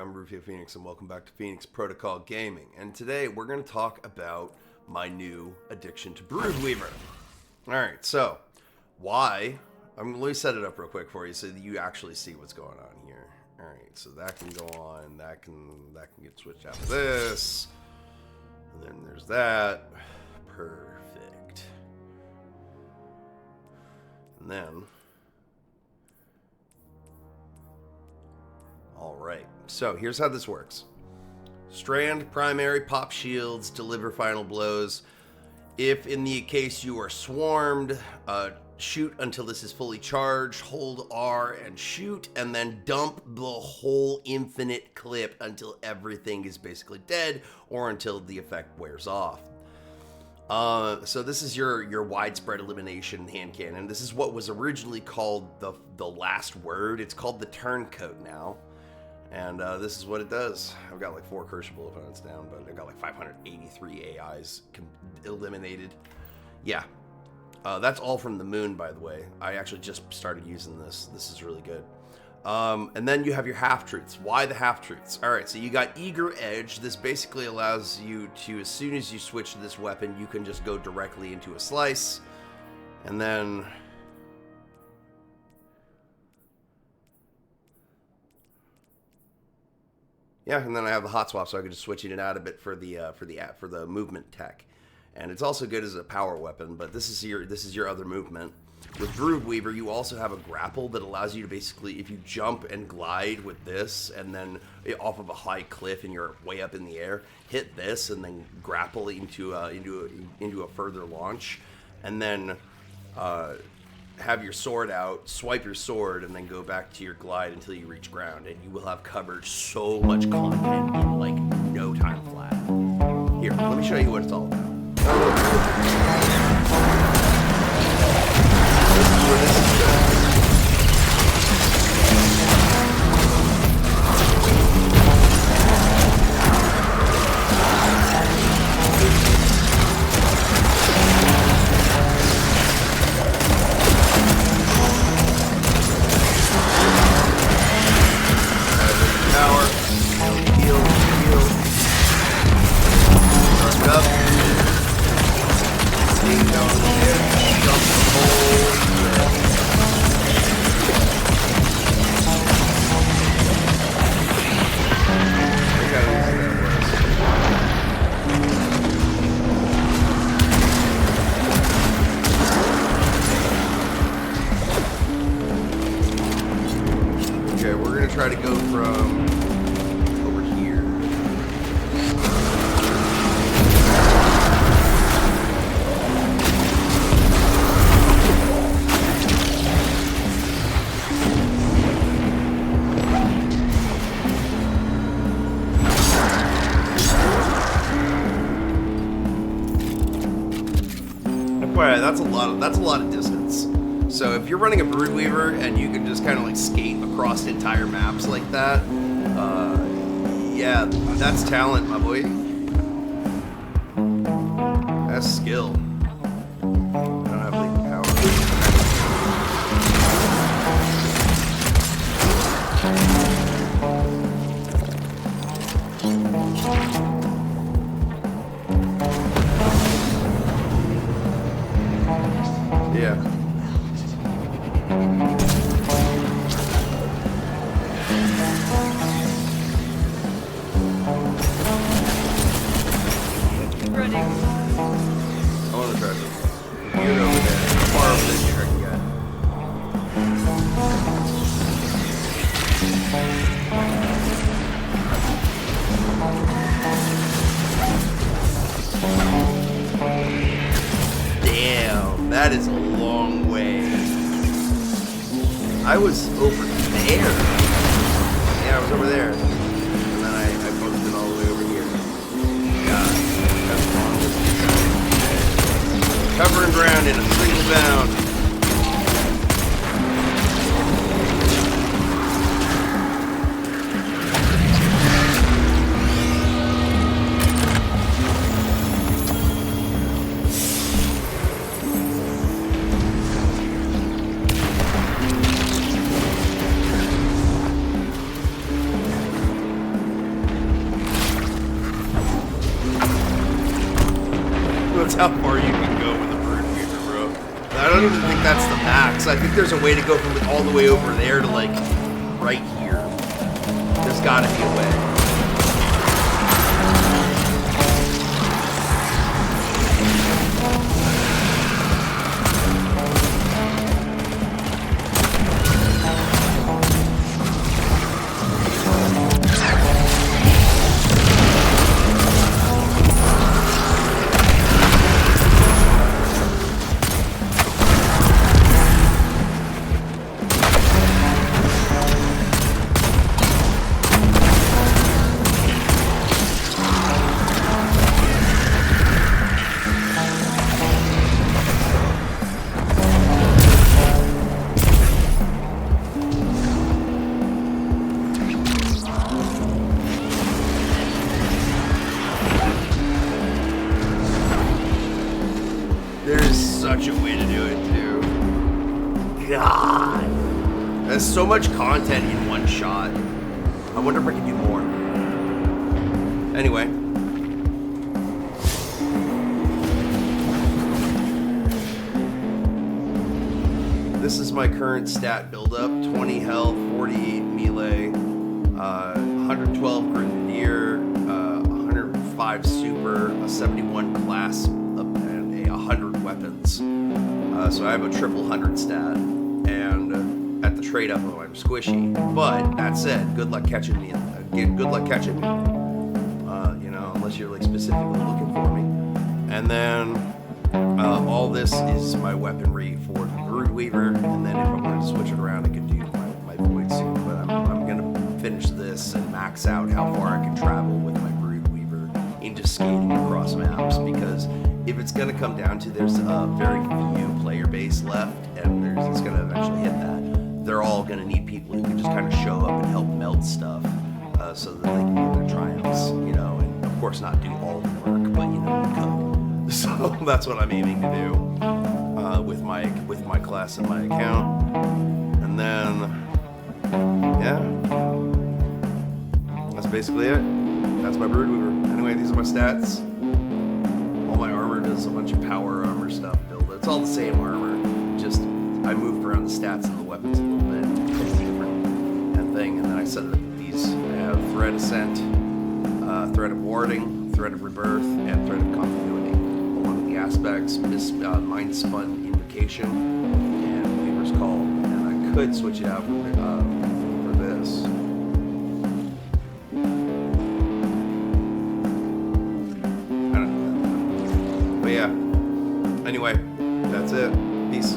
I'm Rufio Phoenix, and welcome back to Phoenix Protocol Gaming. And today we're going to talk about my new addiction to Broodweaver. Alright, so why? Let me set it up real quick for you so that you actually see what's going on here. Alright, so that can go on, that can get switched out to this. And then there's that. Perfect. And then alright, so here's how this works. Strand, primary, pop shields, deliver final blows. If in the case you are swarmed, shoot until this is fully charged, hold R and shoot, and then dump the whole infinite clip until everything is basically dead, or until the effect wears off. So this is your widespread elimination hand cannon. This is what was originally called the last word. It's called the turncoat now. And this is what it does. I've got like 4 crucible opponents down, but I've got like 583 AIs eliminated. Yeah. That's all from the moon, by the way. I actually just started using this. This is really good. And then you have your half-truths. Why the half-truths? Alright, so you got Eager Edge. This basically allows you to, as soon as you switch to this weapon, you can just go directly into a slice. And then yeah, and then I have the hot swap, so I can just switch in and out a bit for the movement tech, and it's also good as a power weapon. But this is your other movement. With Broodweaver, you also have a grapple that allows you to basically, if you jump and glide with this, and then off of a high cliff and you're way up in the air, hit this and then grapple into a further launch, and then have your sword out, swipe your sword, and then go back to your glide until you reach ground, and you will have covered so much content in like no time flat. Here, let me show you what it's all about. Try to go from over here. FYI, that's a lot of distance. So if you're running a Broodweaver and you can just kind of like skate across entire maps like that, yeah, that's talent, my boy. That's skill. I don't have legal power. Yeah. Damn, that is a long way. I was over there. Yeah, I was over there. And then I posted it all the way over here. God, that's long distance. Covering ground in a single bound. I don't even think that's the max. I think there's a way to go from all the way over there to like right here. There's gotta be a way. Such a way to do it too. God, there's so much content in one shot. I wonder if I can do more. Anyway, this is my current stat buildup: 20 health, 48 melee, 112 grenadier, 105 super, a 71 class, and a 100 weapons. So I have a triple 100 stat, and at the trade up, I'm squishy. But that said, good luck catching me. Good luck catching me. You know, unless you're like specifically looking for me. And then all this is my weaponry for the Broodweaver. And then if I wanted to switch it around, I could do my void suit. But I'm gonna finish this and max out how far I can travel with my Broodweaver into skating across maps, because if it's going to come down to there's very few player base left, and it's going to eventually hit that, they're all going to need people who can just kind of show up and help melt stuff so that they can get their triumphs, you know, and of course not do all the work, but you know, come. So that's what I'm aiming to do with my class and my account. And then, yeah, that's basically it. That's my Broodweaver. Anyway, these are my stats. My armor does a bunch of power armor stuff build. It's all the same armor, just I moved around the stats and the weapons a little bit, it's different and thing, and then I set it up with these. I have Thread Ascent, Thread of Warding, Thread of Rebirth, and Thread of Continuity, along with the aspects, Mind Spun Invocation, and Weaver's Call, and I could switch it out for this. But yeah, anyway, that's it. Peace.